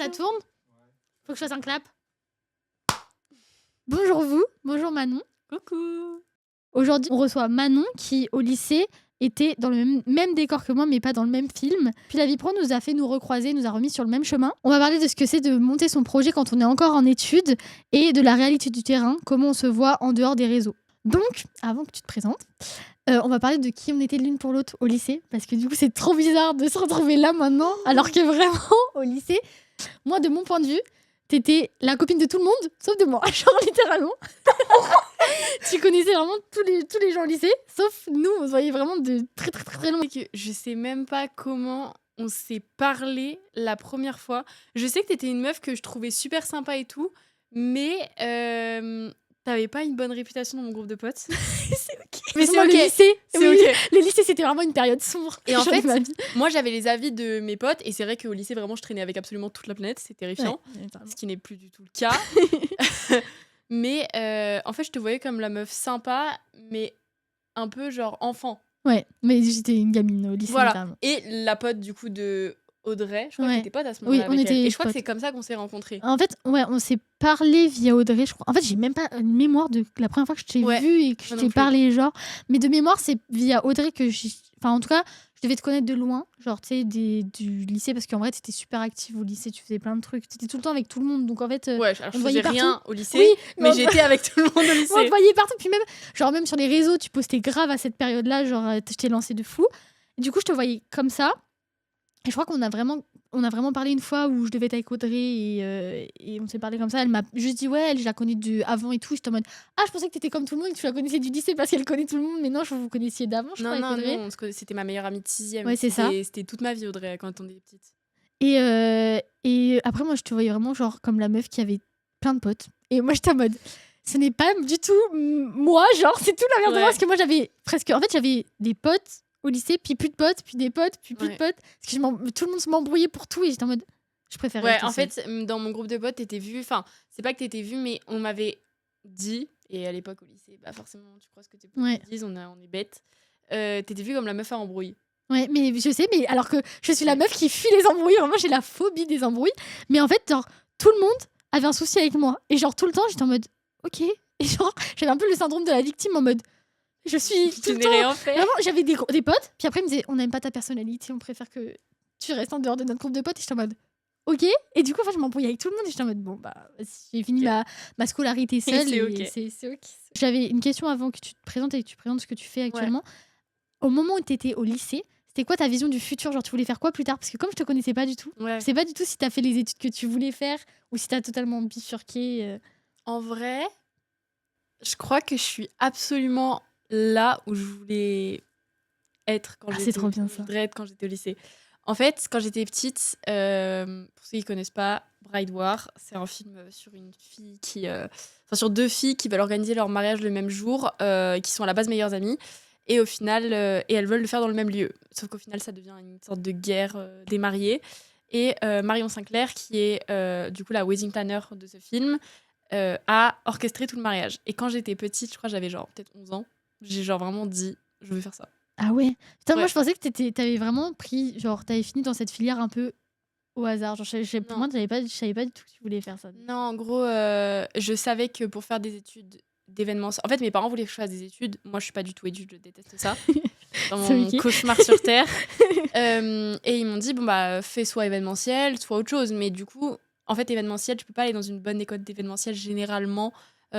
Ça tourne ? Faut que je fasse un clap. Bonjour vous, bonjour Manon. Coucou. Aujourd'hui, on reçoit Manon qui, au lycée, était dans le même décor que moi, mais pas dans le même film. Puis la vie pro nous a fait nous recroiser, nous a remis sur le même chemin. On va parler de ce que c'est de monter son projet quand on est encore en études et de la réalité du terrain, comment on se voit en dehors des réseaux. Donc, avant que tu te présentes, on va parler de qui on était l'une pour l'autre au lycée, parce que du coup, c'est trop bizarre de se retrouver là maintenant, alors que vraiment, au lycée, moi, de mon point de vue, t'étais la copine de tout le monde, sauf de moi, genre littéralement. Tu connaissais vraiment tous les gens au lycée, sauf nous, on se voyait vraiment de très très très, très loin. Je sais même pas comment on s'est parlé la première fois. Je sais que t'étais une meuf que je trouvais super sympa et tout, mais t'avais pas une bonne réputation dans mon groupe de potes. C'est ok. Mais c'est Moi, ok. Le lycée, C'est oui, ok. le lycée, c'était vraiment une période sombre. Et en fait, de ma vie. moi j'avais les avis de mes potes, et c'est vrai qu'au lycée, vraiment, je traînais avec absolument toute la planète, c'est terrifiant, ce qui n'est plus du tout le cas. Mais en fait, je te voyais comme la meuf sympa, mais un peu genre enfant. Ouais, mais j'étais une gamine au lycée. Voilà. Littéralement. Et la pote du coup de Audrey, je crois Ouais. que t'étais pote à ce moment-là. Oui, on avec elle. était Et je crois que potes. c'est comme ça qu'on s'est rencontrés. En fait, ouais, on s'est parlé via Audrey, je crois. En fait, j'ai même pas une mémoire de la première fois que je t'ai Ouais, vue et que je moi t'ai non plus. parlé, genre. Mais de mémoire, c'est via Audrey que j'ai. Enfin, en tout cas, je devais te connaître de loin, genre, tu sais, du lycée, parce qu'en vrai, t'étais super active au lycée, tu faisais plein de trucs. T'étais tout le temps avec tout le monde, donc en fait. Ouais, alors on je te voyait faisais rien au lycée, Oui, mais on- j'étais avec tout le monde au on te lycée. voyait partout, puis même, genre, même sur les réseaux, tu postais grave à cette période-là, genre, je t'ai lancé de fou. Et du coup, je te voyais comme ça. Et je crois qu'on a vraiment parlé une fois où je devais être avec Audrey et on s'est parlé comme ça. Elle m'a juste dit, ouais, je la connais avant et tout. J'étais en mode, ah, je pensais que t'étais comme tout le monde et que tu la connaissais du lycée parce qu'elle connaît tout le monde. Mais non, je vous connaissiez d'avant, je crois, Non, avec Audrey. non, c'était ma meilleure amie de 6ème. Ouais, c'est ça. C'était toute ma vie, Audrey, quand on était petite. Et après, moi, je te voyais vraiment genre comme la meuf qui avait plein de potes. Et moi, j'étais en mode, ce n'est pas du tout moi, genre, c'est tout l'inverse de moi. Ouais. Parce que moi, j'avais presque. En fait, j'avais des potes au lycée, puis plus de potes, puis des potes, puis plus de Ouais. potes. Parce que tout le monde se m'embrouillait pour tout et j'étais en mode, je préfère Ouais, rester en seule. fait, dans mon groupe de potes, t'étais vue. Enfin, c'est pas que t'étais vue, mais on m'avait dit, et à l'époque au lycée, bah forcément, tu crois ce que tes potes Ouais. te disent, on est bêtes. T'étais vue comme la meuf à embrouille. Ouais, mais je sais, mais alors que je suis la meuf qui fuit les embrouilles, vraiment j'ai la phobie des embrouilles. Mais en fait, genre, tout le monde avait un souci avec moi. Et genre, tout le temps, j'étais en mode, ok. Et genre, j'avais un peu le syndrome de la victime en mode, je suis tout Tu le n'es temps. rien fait. Vraiment, j'avais des potes, puis après, ils me disaient, on n'aime pas ta personnalité, on préfère que tu restes en dehors de notre groupe de potes. Et j'étais en mode, ok. Et du coup, en fait, je m'embrouillais avec tout le monde et j'étais en mode, bon, bah, j'ai fini Ok. ma scolarité seule. C'est et ok. c'est ok. J'avais une question avant que tu te présentes et que tu présentes ce que tu fais actuellement. Au moment où tu étais au lycée, c'était quoi ta vision du futur? Genre, tu voulais faire quoi plus tard? Parce que comme je te connaissais pas du tout, Ouais. je sais pas du tout si t'as fait les études que tu voulais faire ou si t'as totalement bifurqué. En vrai, je crois que je suis absolument là où je voulais être quand c'est j'étais trop bien, ça. je voudrais être quand j'étais au lycée. En fait, quand j'étais petite, pour ceux qui connaissent pas, Bride War, c'est un film sur une fille qui, sur deux filles qui veulent organiser leur mariage le même jour, qui sont à la base meilleures amies, et au final, et elles veulent le faire dans le même lieu. Sauf qu'au final, ça devient une sorte de guerre des mariés. Et Marion Sinclair, qui est du coup la wedding planner de ce film, a orchestré tout le mariage. Et quand j'étais petite, je crois que j'avais genre peut-être 11 ans, j'ai genre vraiment dit, je veux faire ça. Ah ouais? Putain, moi Ouais. je pensais que t'avais vraiment pris, genre, t'avais fini dans cette filière un peu au hasard. Genre, pour Non. moi, je savais pas du tout que tu voulais faire ça. Non, en gros, je savais que pour faire des études d'événementiel... En fait, mes parents voulaient que je fasse des études. Moi, je suis pas du tout étude, je déteste ça. Dans C'est mon ok. cauchemar sur Terre. Et ils m'ont dit, bon, bah, fais soit événementiel, soit autre chose. Mais du coup, en fait, événementiel, tu peux pas aller dans une bonne école d'événementiel. Généralement,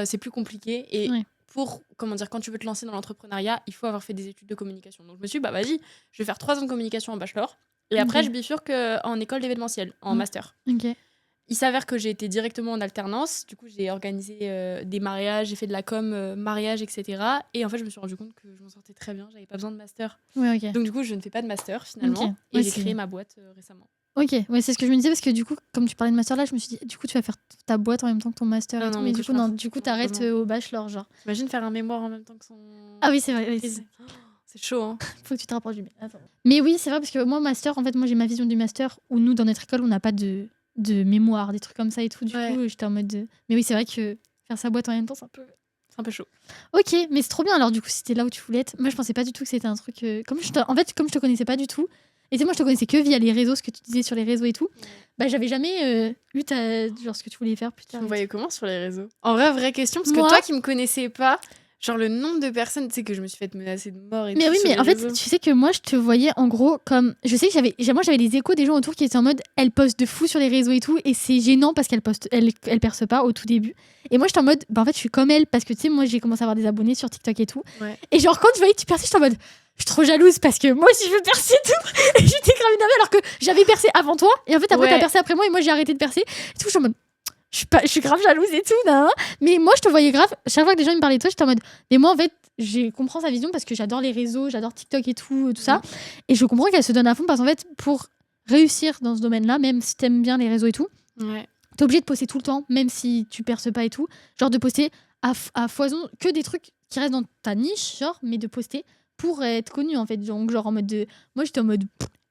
c'est plus compliqué. Et Ouais. quand tu veux te lancer dans l'entrepreneuriat, il faut avoir fait des études de communication. Donc, je me suis dit, bah, vas-y, je vais faire 3 ans de communication en bachelor. Et après, Ok. je bifurque en école d'événementiel, en master. Ok. Il s'avère que j'ai été directement en alternance. Du coup, j'ai organisé des mariages, j'ai fait de la com, mariage, etc. Et en fait, je me suis rendu compte que je m'en sortais très bien. J'avais pas besoin de master. Ouais, ok. Donc, du coup, je ne fais pas de master finalement. Ok. Et Ouais, j'ai c'est- créé ma boîte récemment. Ok, ouais, c'est ce que je me disais parce que du coup, comme tu parlais de master là, je me suis dit, du coup, tu vas faire ta boîte en même temps que ton master et Non, tout. non, Mais mon du coup, cauchemar. non, du coup, t'arrêtes Vraiment. au bachelor, genre. T'imagines faire un mémoire en même temps que son. Ah oui, c'est vrai. Oui, maîtrise. C'est chaud, hein. faut que tu te rapproches du. Attends. Mais oui, c'est vrai parce que moi, master, en fait, moi, j'ai ma vision du master où nous, dans notre école, on n'a pas de mémoire, des trucs comme ça et tout. Du Ouais. coup, j'étais en mode. Mais oui, c'est vrai que faire sa boîte en même temps, c'est un peu. C'est un peu chaud. Ok, mais c'est trop bien alors, du coup, si c'était là où tu voulais être. Moi, je pensais pas du tout que c'était un truc. En fait, comme je te connaissais pas du tout Et tu sais, moi, je te connaissais que via les réseaux, ce que tu disais sur les réseaux et tout. Bah, j'avais jamais eu genre ce que tu voulais faire plus Tu tard. me voyais comment sur les réseaux? En vrai, vraie question, parce que Moi- toi qui me connaissais pas, genre le nombre de personnes, tu sais que je me suis fait menacer de mort et Mais tout oui, sur mais les en fait, réseaux. tu sais que moi, je te voyais en gros comme. Je sais que moi, j'avais des échos des gens autour qui étaient en mode elle poste de fou sur les réseaux et tout, et c'est gênant parce elle perce pas au tout début. Et moi, j'étais en mode bah en fait, je suis comme elle parce que tu sais, moi, j'ai commencé à avoir des abonnés sur TikTok et tout. Ouais. Et genre, quand je voyais que tu perçais, j'étais en mode je suis trop jalouse parce que moi aussi je veux percer tout. Et j'étais grave énervée alors que j'avais percé avant toi, et en fait, après, Ouais. t'as percé après moi, et moi, j'ai arrêté de percer. Et tout, je suis en mode. Je suis grave jalouse et tout, nan, nan. Mais moi je te voyais grave. Chaque fois que des gens me parlaient de toi, j'étais en mode. Mais moi en fait, je comprends sa vision parce que j'adore les réseaux, j'adore TikTok et tout ça. Et je comprends qu'elle se donne à fond parce qu'en fait, pour réussir dans ce domaine-là, même si t'aimes bien les réseaux et tout, Ouais. t'es obligé de poster tout le temps, même si tu perces pas et tout. Genre de poster à foison que des trucs qui restent dans ta niche, genre, mais de poster pour être connu en fait. Donc, genre en mode de. Moi j'étais en mode.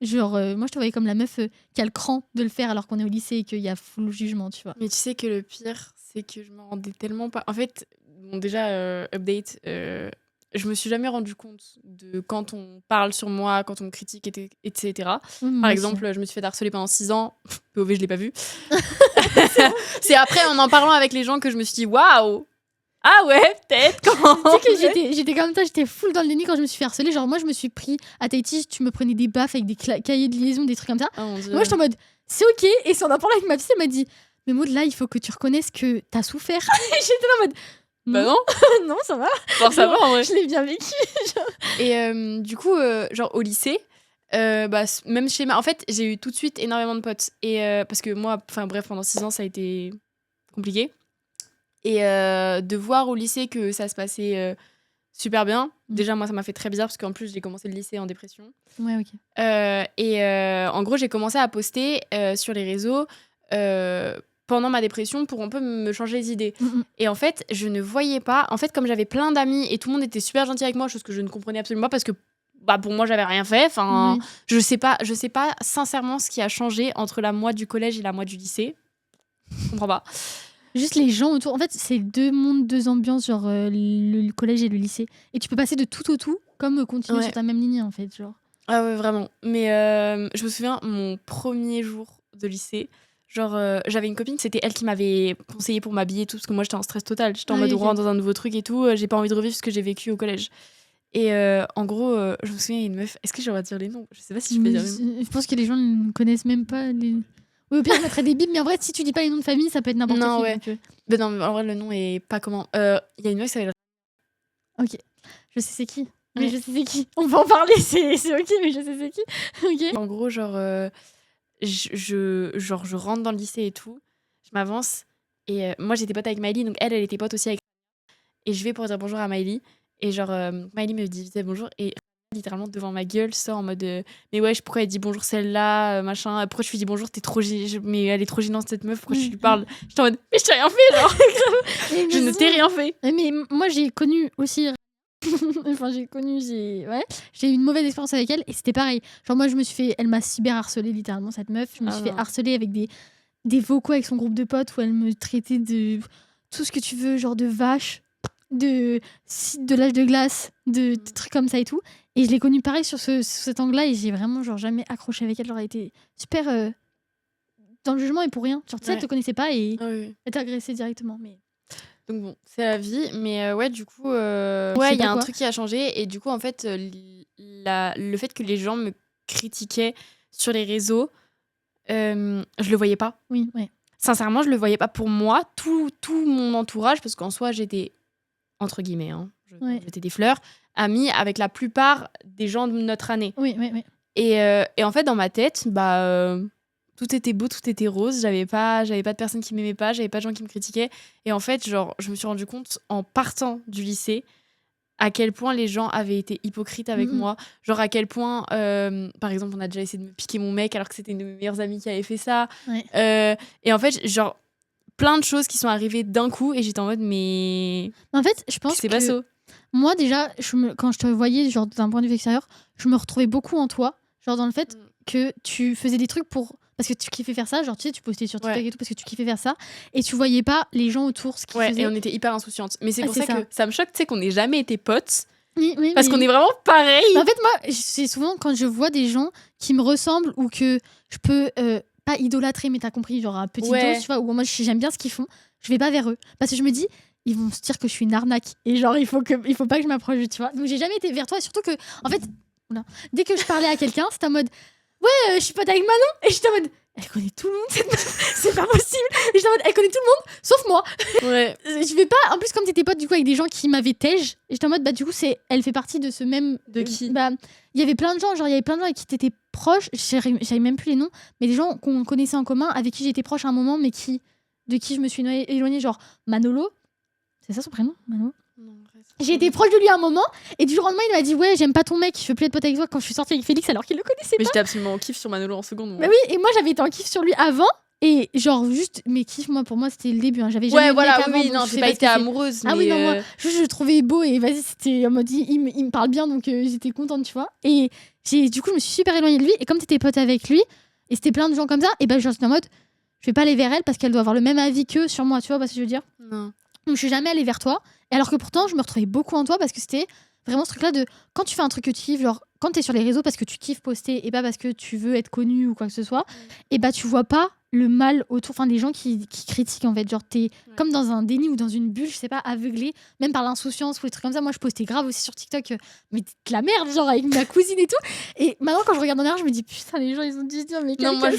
Genre, moi je te voyais comme la meuf qui a le cran de le faire alors qu'on est au lycée et qu'il y a full jugement, tu vois. Mais tu sais que le pire, c'est que je me rendais tellement pas. En fait, bon, déjà, update, je me suis jamais rendu compte de quand on parle sur moi, quand on me critique, etc. Oui, moi Par aussi. exemple, je me suis fait harceler pendant 6 ans. POV, je l'ai pas vu. C'est après, en parlant avec les gens, que je me suis dit waouh! Ah ouais, peut-être quand. Tu sais que j'étais comme ça, j'étais full dans le déni quand je me suis fait harceler. Genre, moi, je me suis pris à Tahiti, tu me prenais des baffes avec des cahiers de liaison, des trucs comme ça. Oh mon Dieu. Moi, j'étais en mode, c'est ok. Et c'est en en parlant avec ma psy, elle m'a dit, mais Maud, là, il faut que tu reconnaisses que t'as souffert. Et j'étais là en mode, Bah non, non, ça va. enfin, ça va en vrai. Je l'ai bien vécu. Et du coup, genre au lycée, même schéma. En fait, j'ai eu tout de suite énormément de potes. Et parce que moi, enfin bref, pendant 6 ans, ça a été compliqué. Et de voir au lycée que ça se passait super bien. Déjà, moi, ça m'a fait très bizarre parce qu'en plus, j'ai commencé le lycée en dépression. Ouais, ok. En gros, j'ai commencé à poster sur les réseaux pendant ma dépression pour un peu me changer les idées. Et en fait, je ne voyais pas. En fait, comme j'avais plein d'amis et tout le monde était super gentil avec moi, chose que je ne comprenais absolument pas parce que bah, pour moi, j'avais rien fait. Enfin, Oui. je sais pas sincèrement ce qui a changé entre la moi du collège et la moi du lycée. Je comprends pas. Juste les gens autour. En fait, c'est deux mondes, deux ambiances, genre le collège et le lycée. Et tu peux passer de tout au tout, comme continuer Ouais. sur ta même lignée, en fait. Genre. Ah ouais, vraiment. Mais je me souviens, mon premier jour de lycée, genre, j'avais une copine, c'était elle qui m'avait conseillé pour m'habiller et tout, parce que moi, j'étais en stress total. J'étais en Ah mode oui, ok. rentre dans un nouveau truc et tout. J'ai pas envie de revivre ce que j'ai vécu au collège. Et en gros, je me souviens, il y a une meuf. Est-ce que j'aurais dire les noms? Je sais pas si je peux Mais dire les noms. je pense que les gens ne connaissent même pas les. Oui, au pire, je mettrais des bips, mais en vrai, si tu dis pas les noms de famille, ça peut être n'importe Non, qui. ouais. donc, Mais non, mais en vrai, le nom est pas comment. Il y a une meuf qui s'appelle. Ok. Je sais c'est qui. Mais Ouais. je sais c'est qui. On va en parler, c'est ok, mais je sais c'est qui. Ok. En gros, genre, je rentre dans le lycée et tout. Je m'avance. Et moi, j'étais pote avec Miley, donc elle était pote aussi avec. Et je vais pour dire bonjour à Miley. Et genre, Miley me dit bonjour. Et littéralement devant ma gueule sort en mode mais ouais, pourquoi elle dit bonjour celle-là, machin. Pourquoi je lui dis bonjour, mais elle est trop gênante cette meuf, pourquoi je lui parle? J'étais en mode mais je t'ai rien fait, genre. Je ne t'ai rien fait. Mais moi, j'ai connu aussi. Enfin, j'ai eu une mauvaise expérience avec elle et c'était pareil. Genre, moi, elle m'a cyber harcelé littéralement, cette meuf. Je me suis fait non. harceler avec des vocaux avec son groupe de potes où elle me traitait de tout ce que tu veux, genre de vache, de l'âge de glace, de trucs comme ça et tout. Et je l'ai connue pareil sur cet angle-là et j'ai vraiment genre jamais accroché avec elle. Genre, elle était super dans le jugement et pour rien. Genre, tu sais, elle te connaissait pas et Ah oui. elle t'a agressé directement. Mais Donc bon, c'est la vie, mais ouais, du coup, sais ouais, il y pas a un quoi. truc qui a changé et du coup, en fait, le fait que les gens me critiquaient sur les réseaux, je le voyais pas. oui, ouais. Sincèrement, je le voyais pas pour moi. Tout mon entourage, parce qu'en soi, j'étais entre guillemets, Ouais. j'étais des fleurs, amie avec la plupart des gens de notre année. Oui, oui, oui. Et en fait, dans ma tête, tout était beau, tout était rose. J'avais pas de personnes qui m'aimaient pas, j'avais pas de gens qui me critiquaient. Et en fait, genre, je me suis rendu compte en partant du lycée à quel point les gens avaient été hypocrites avec moi. Genre à quel point, par exemple, on a déjà essayé de me piquer mon mec alors que c'était une de mes meilleures amies qui avait fait ça. Ouais. Et en fait, genre, plein de choses qui sont arrivées d'un coup et j'étais en mode, mais En fait, je pense c'est que pas ça. moi déjà, quand je te voyais genre d'un point de vue extérieur, je me retrouvais beaucoup en toi, genre dans le fait que tu faisais des trucs parce que tu kiffais faire ça, genre tu sais, tu postais sur TikTok et tout parce que tu kiffais faire ça et tu voyais pas les gens autour ce qu'ils faisaient. Et on était hyper insouciantes. Mais c'est pour c'est ça que ça me choque, tu sais, qu'on n'ait jamais été potes. Oui, Parce qu'on est vraiment pareil. En fait, moi, c'est souvent quand je vois des gens qui me ressemblent ou que je peux pas idolâtrer, mais t'as compris, genre un petit Ouais. dose, tu vois, ou moi j'aime bien ce qu'ils font, je vais pas vers eux. Parce que je me dis, ils vont se dire que je suis une arnaque. Et genre, il faut pas que je m'approche, tu vois. Donc j'ai jamais été vers toi, et surtout que, en fait, dès que je parlais à quelqu'un, c'était en mode, ouais, je suis pote avec Manon. Et j'étais en mode, elle connaît tout le monde, cette meuf. C'est pas possible. Et j'étais en mode, elle connaît tout le monde, sauf moi. Ouais. Je vais pas, en plus, comme t'étais pote du coup avec des gens qui m'avaient tège, j'étais en mode, bah du coup, elle fait partie de ce même. De qui Bah, il y avait plein de gens, genre, il y avait plein de gens avec qui t'étais proche, j'avais même plus les noms, mais des gens qu'on connaissait en commun, avec qui j'étais proche à un moment, mais de qui je me suis éloignée, genre Manolo. C'est ça son prénom, Manolo? Non, reste. J'ai été proche de lui à un moment, et du jour au lendemain, il m'a dit, ouais, j'aime pas ton mec, je veux plus être pote avec toi quand je suis sortie avec Félix alors qu'il le connaissait Mais pas. j'étais absolument en kiff sur Manolo en seconde. Bah oui, et moi j'avais été en kiff sur lui avant. Et genre juste mes kiffs, moi pour moi c'était le début, hein. J'avais jamais Ouais, eu de voilà, mec avant, oui, donc non, je j'ai sais pas ce été que c'est. amoureuse. Ah mais oui, non, moi juste je le trouvais beau et vas-y, c'était en mode il me parle bien, donc j'étais contente, tu vois. Et du coup je me suis super éloignée de lui, et comme t'étais pote avec lui et c'était plein de gens comme ça, et ben genre j'étais en mode je vais pas aller vers elle parce qu'elle doit avoir le même avis qu'eux sur moi, tu vois, parce que je veux dire. Non. Donc je suis jamais allée vers toi, et alors que pourtant je me retrouvais beaucoup en toi parce que c'était vraiment ce truc là de quand tu fais un truc que tu kiffes, genre quand t'es sur les réseaux parce que tu kiffes poster et pas parce que tu veux être connu ou quoi que ce soit, et bah tu vois pas le mal autour, enfin des gens qui critiquent en fait, genre t'es comme dans un déni ou dans une bulle, je sais pas, aveuglé même par l'insouciance ou des trucs comme ça. Moi je postais grave aussi sur TikTok, mais de la merde, genre avec ma cousine et tout, et maintenant quand je regarde en arrière je me dis putain, les gens ils ont dû se dire mais Non, moi,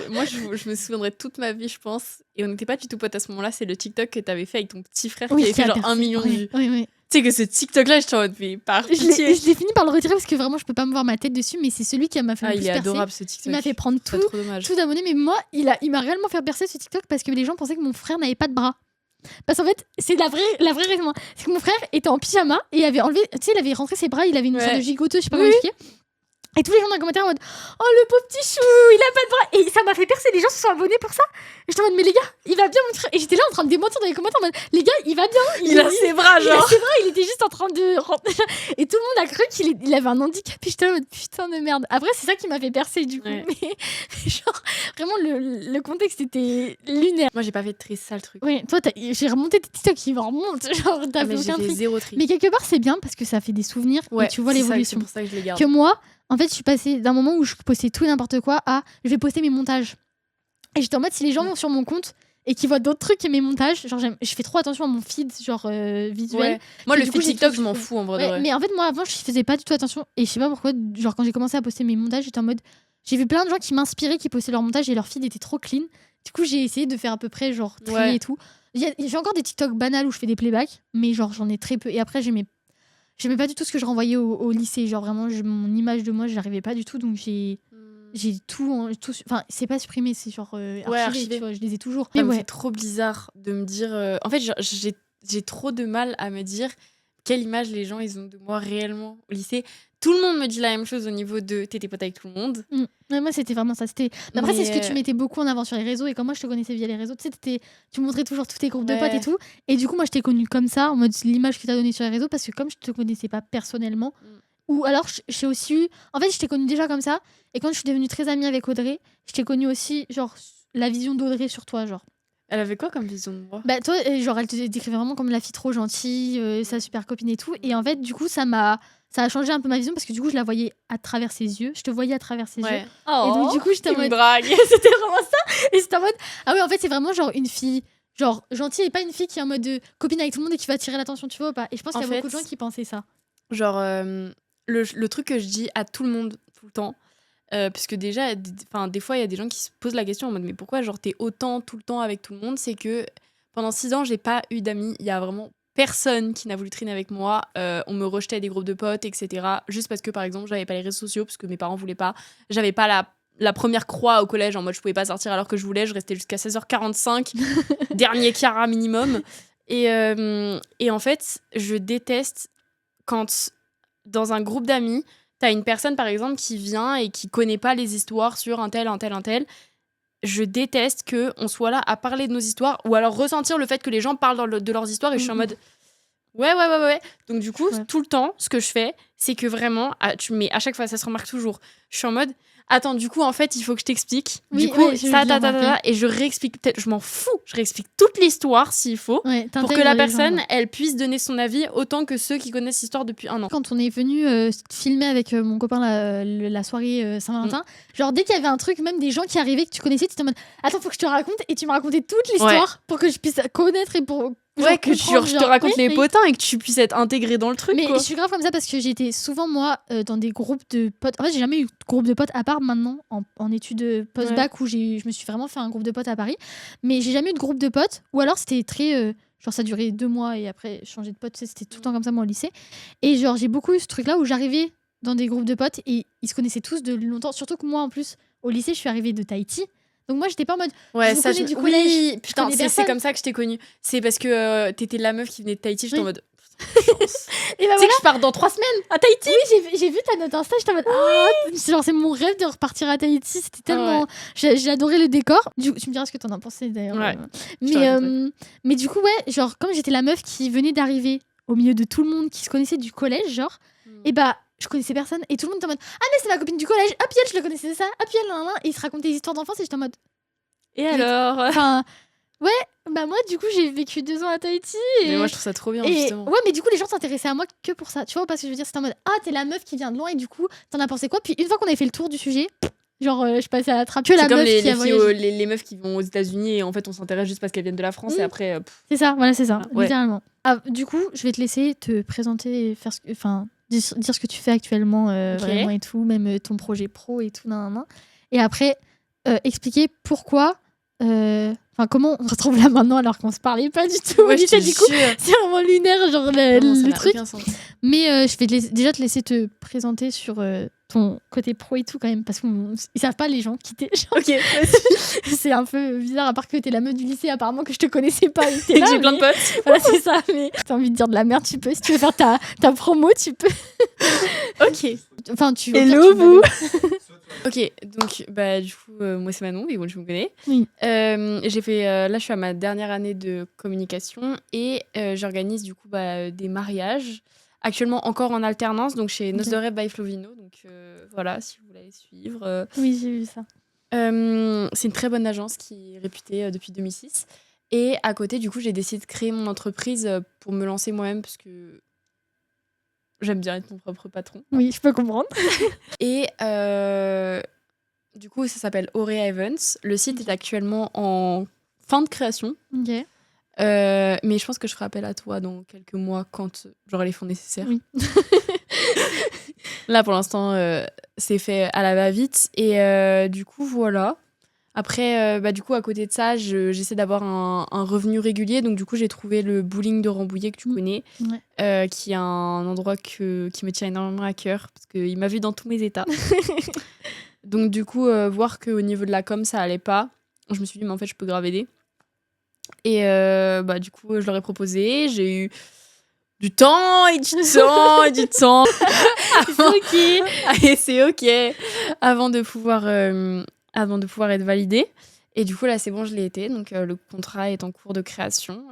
moi je me souviendrai toute ma vie, je pense. Et on n'était pas du tout potes à ce moment-là. C'est le TikTok que t'avais fait avec ton petit frère qui avait fait genre 1 million de vues. Oui. Tu sais que ce TikTok-là, j'étais en mode, mais par Je pitié. l'ai fini par le retirer parce que vraiment je peux pas me voir ma tête dessus, mais c'est celui qui m'a fait le Ah, plus il est percer. adorable ce TikTok. Il m'a fait prendre C'est trop dommage. tout d'abonnés, mais moi il m'a réellement fait percer ce TikTok parce que les gens pensaient que mon frère n'avait pas de bras. Parce qu'en fait, c'est la vraie raison, hein. C'est que mon frère était en pyjama et il avait enlevé, tu sais, il avait rentré ses bras, il avait une sorte de gigoteuse, je sais pas comment expliquer. Et tous les gens dans les commentaires en mode oh le pauvre petit chou, il a pas de bras. Et ça m'a fait percer, les gens se sont abonnés pour ça. Et j'étais en mode mais les gars, il va bien mon frère. Et j'étais là en train de démentir dans les commentaires en mode les gars, il va bien. Il a ses bras, Il a genre. ses bras, il était juste en train de rentrer. Et tout le monde a cru qu'il avait un handicap. Et j'étais en mode putain de merde. Après, c'est ça qui m'a fait percer du coup. Ouais. Mais genre, vraiment, le contexte était lunaire. Moi, j'ai pas fait de très sale truc. Oui, toi, j'ai remonté tes TikTok qui en remontent. Genre, t'as fait Mais j'ai aucun fait tri. zéro tri. Mais quelque part, c'est bien parce que ça fait des souvenirs et tu vois c'est ça, l'évolution. C'est pour ça que je les garde. Que moi, en fait, je suis passée d'un moment où je postais tout et n'importe quoi à je vais poster mes montages. Et j'étais en mode, si les gens vont sur mon compte et qu'ils voient d'autres trucs que mes montages, genre je fais trop attention à mon feed, genre visuel. Ouais. Moi, le du coup, feed j'ai TikTok, tout- je m'en fous en vrai. de vrai. Mais en fait, moi avant, je faisais pas du tout attention. Et je sais pas pourquoi, genre quand j'ai commencé à poster mes montages, j'étais en mode. J'ai vu plein de gens qui m'inspiraient, qui postaient leurs montages et leur feed était trop clean. Du coup, j'ai essayé de faire à peu près genre tri et tout. J'ai encore des TikTok banals où je fais des playbacks, mais genre j'en ai très peu. Et après, j'aimais pas du tout ce que je renvoyais au lycée. Genre vraiment, mon image de moi, j'arrivais pas du tout. Donc j'ai tout. Enfin, c'est pas supprimé, c'est genre archivé. Tu vois, je les ai toujours. Ça me fait trop bizarre de me dire. En fait, j'ai trop de mal à me dire quelle image les gens ils ont de moi réellement au lycée. Tout le monde me dit la même chose au niveau de t'étais pote avec tout le monde. Ouais, moi, c'était vraiment ça. Après, c'est ce que tu mettais beaucoup en avant sur les réseaux. Et comme moi, je te connaissais via les réseaux, tu sais, tu montrais toujours tous tes groupes de potes et tout. Et du coup, moi, je t'ai connue comme ça, en mode l'image que tu as donnée sur les réseaux, parce que comme je te connaissais pas personnellement, ou alors j'ai aussi eu. En fait, je t'ai connue déjà comme ça. Et quand je suis devenue très amie avec Audrey, je t'ai connue aussi, genre, la vision d'Audrey sur toi, genre. Elle avait quoi comme vision de moi? Bah, toi, genre, elle te décrivait vraiment comme la fille trop gentille, sa super copine et tout. Et en fait, du coup, ça a changé un peu ma vision parce que du coup, je la voyais à travers ses yeux. Je te voyais à travers ses yeux. Et donc, du coup, j'étais en mode. Drague. C'était vraiment ça. Et c'était en mode. Ah oui, en fait, c'est vraiment genre une fille. Genre gentille et pas une fille qui est en mode copine avec tout le monde et qui va attirer l'attention, tu vois ou pas. Et je pense qu'il y a beaucoup de gens qui pensaient ça. Genre, le truc que je dis à tout le monde tout le temps, puisque déjà, des fois, il y a des gens qui se posent la question en mode mais pourquoi genre t'es autant tout le temps avec tout le monde? C'est que pendant 6 ans, j'ai pas eu d'amis. Il y a vraiment personne qui n'a voulu traîner avec moi. On me rejetait des groupes de potes, etc. Juste parce que, par exemple, j'avais pas les réseaux sociaux, parce que mes parents voulaient pas. J'avais pas la première croix au collège, en mode je pouvais pas sortir alors que je voulais. Je restais jusqu'à 16h45, dernier cara minimum. Et en fait, je déteste quand, dans un groupe d'amis, t'as une personne, par exemple, qui vient et qui connaît pas les histoires sur un tel. Je déteste qu'on soit là à parler de nos histoires ou alors ressentir le fait que les gens parlent de leurs histoires et je suis en mode ouais. Donc du coup, tout le temps, ce que je fais, c'est que vraiment, mais à chaque fois, ça se remarque toujours, je suis en mode Attends, du coup, en fait, il faut que je t'explique. Oui, Du coup, ouais, je ça, l'ai remarqué. et je réexplique peut-être, je m'en fous, je réexplique toute l'histoire s'il faut, Ouais, pour que t'intègres la les personne, gens. elle puisse donner son avis autant que ceux qui connaissent l'histoire depuis 1 an. Quand on est venu filmer avec mon copain la soirée Saint-Valentin, genre dès qu'il y avait un truc, même des gens qui arrivaient que tu connaissais, tu étais en mode attends, faut que je te raconte, et tu me racontais toute l'histoire pour que je puisse connaître et pour. Ouais, que je te raconte les potins et que tu puisses être intégré dans le truc. Mais quoi. je suis grave comme ça parce que j'étais souvent, moi, dans des groupes de potes. En fait, j'ai jamais eu de groupe de potes à part maintenant en études post-bac où je me suis vraiment fait un groupe de potes à Paris. Mais j'ai jamais eu de groupe de potes. Ou alors c'était très. Genre, ça durait 2 mois et après, changer de potes, c'était tout le temps comme ça, moi, au lycée. Et genre, j'ai beaucoup eu ce truc-là où j'arrivais dans des groupes de potes et ils se connaissaient tous de longtemps. Surtout que moi, en plus, au lycée, je suis arrivée de Tahiti. Donc moi, j'étais pas en mode. Ouais, je ça, connais du collège. Oui, putain, connais c'est personne. comme ça que je t'ai connue. C'est parce que t'étais la meuf qui venait de Tahiti, j'étais en mode. Et bah Tu sais que je pars dans 3 semaines à Tahiti. Oui, j'ai vu ta note Insta, j'étais en mode c'est mon rêve de repartir à Tahiti, c'était tellement j'ai adoré le décor. Tu me diras ce que t'en as pensé d'ailleurs. Ouais. Mais du coup ouais, genre comme j'étais la meuf qui venait d'arriver au milieu de tout le monde qui se connaissait du collège, genre et bah je connaissais personne et tout le monde était en mode ah mais c'est ma copine du collège, ah puis elle je le connaissais ça, ah puis elle nan, nan. Et ils se racontaient des histoires d'enfance et j'étais en mode et alors enfin ouais. Bah moi du coup j'ai vécu 2 ans à Tahiti et... Mais moi je trouve ça trop bien justement. Ouais mais du coup les gens s'intéressaient à moi que pour ça, tu vois, parce que je veux dire c'était en mode ah t'es la meuf qui vient de loin et du coup t'en as pensé quoi, puis une fois qu'on avait fait le tour du sujet genre je passais à la trappe que la comme meuf les, qui a voyagé. les meufs qui vont aux États-Unis et en fait on s'intéresse juste parce qu'elles viennent de la France et après c'est ça, voilà c'est ça, ouais. littéralement. Du coup je vais te laisser te présenter et faire enfin dire ce que tu fais actuellement vraiment et tout, même ton projet pro et tout nan. Et après expliquer pourquoi enfin comment on se retrouve là maintenant alors qu'on se parlait pas du tout. Ouais, Du coup c'est vraiment lunaire genre le truc. Mais je vais déjà te laisser te présenter sur ton côté pro et tout quand même parce qu'ils savent pas les gens qui t'es. Ok. C'est un peu bizarre à part que t'es la meuf du lycée apparemment que je te connaissais pas et que j'ai plein de potes. Voilà c'est ça, mais t'as envie de dire de la merde tu peux, si tu veux faire ta promo tu peux. Ok. Enfin tu. Hello vous. Ok, donc bah du coup moi c'est Manon, et bon tu me connais. Oui. J'ai fait là je suis à ma dernière année de communication et j'organise du coup des mariages. Actuellement encore en alternance, donc chez Noces de Rêve by Flovino, donc voilà si vous voulez suivre. Oui j'ai vu ça. C'est une très bonne agence qui est réputée depuis 2006. Et à côté du coup j'ai décidé de créer mon entreprise pour me lancer moi-même parce que j'aime bien être mon propre patron. Oui, je peux comprendre. Et du coup, ça s'appelle Aurea Events. Le site est actuellement en fin de création. Ok. Mais je pense que je ferai appel à toi dans quelques mois quand j'aurai les fonds nécessaires. Oui. Là, pour l'instant, c'est fait à la va-vite. Et du coup, voilà. Après, du coup, à côté de ça, j'essaie d'avoir un revenu régulier. Donc, du coup, j'ai trouvé le bowling de Rambouillet que tu connais, qui est un endroit qui me tient énormément à cœur parce qu'il m'a vu dans tous mes états. Donc, du coup, voir qu'au niveau de la com, ça allait pas, je me suis dit, mais en fait, je peux grave aider. Et du coup, je leur ai proposé. J'ai eu du temps et du temps et du temps. C'est ok. Et c'est ok. Avant de pouvoir être validée. Et du coup, là, c'est bon, je l'ai été. Donc, le contrat est en cours de création.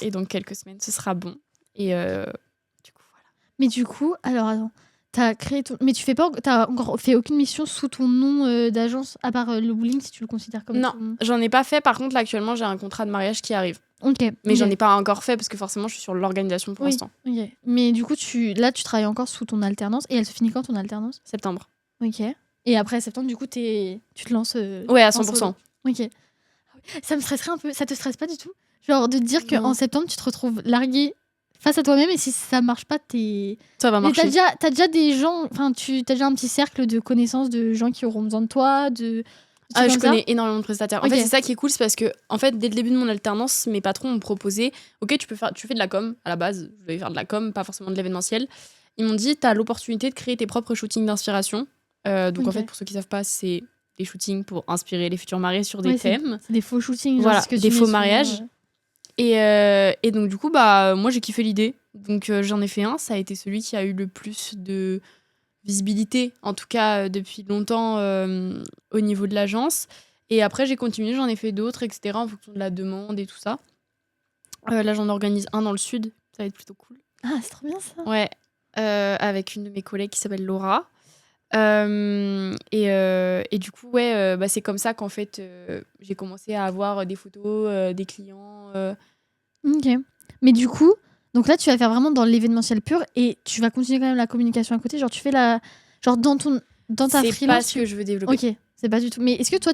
Et dans quelques semaines, ce sera bon. Et du coup, voilà. Mais du coup, alors attends. T'as créé mais t'as encore fait aucune mission sous ton nom d'agence à part le bowling si tu le considères comme non, ton... j'en ai pas fait. Par contre, là, actuellement, j'ai un contrat de mariage qui arrive. Ok. Mais j'en ai pas encore fait parce que forcément, je suis sur l'organisation pour l'instant. Ok. Mais du coup, tu travailles encore sous ton alternance et elle se finit quand ton alternance ? Septembre. Ok. Et après septembre, du coup, tu te lances. Ouais, à 100%. Ok. Ça me stresserait un peu. Ça te stresse pas du tout ? Genre de te dire qu'en septembre, tu te retrouves largué face à toi-même et si ça marche pas, ça va marcher. T'as déjà des gens, enfin t'as déjà un petit cercle de connaissances de gens qui auront besoin de toi, je connais énormément de prestataires. En fait, c'est ça qui est cool, c'est parce que en fait, dès le début de mon alternance, mes patrons m'ont proposé, ok, tu fais de la com. À la base, je devais faire de la com, pas forcément de l'événementiel. Ils m'ont dit, t'as l'opportunité de créer tes propres shootings d'inspiration. Donc en fait, pour ceux qui savent pas, c'est des shootings pour inspirer les futurs mariés sur des thèmes. C'est des faux shootings, voilà, ce que des faux mariages. Et donc du coup, moi j'ai kiffé l'idée. Donc j'en ai fait un. Ça a été celui qui a eu le plus de visibilité, en tout cas depuis longtemps au niveau de l'agence. Et après j'ai continué, j'en ai fait d'autres, etc. en fonction de la demande et tout ça. Là j'en organise un dans le sud. Ça va être plutôt cool. Ah, c'est trop bien ça. Ouais, avec une de mes collègues qui s'appelle Laura. Et du coup, ouais, c'est comme ça qu'en fait, j'ai commencé à avoir des photos des clients. Ok. Mais du coup, donc là, tu vas faire vraiment dans l'événementiel pur et tu vas continuer quand même la communication à côté. Genre, tu fais la. Genre, dans ta C'est pas freelance. ce que je veux développer. Ok, c'est pas du tout. Mais est-ce que toi,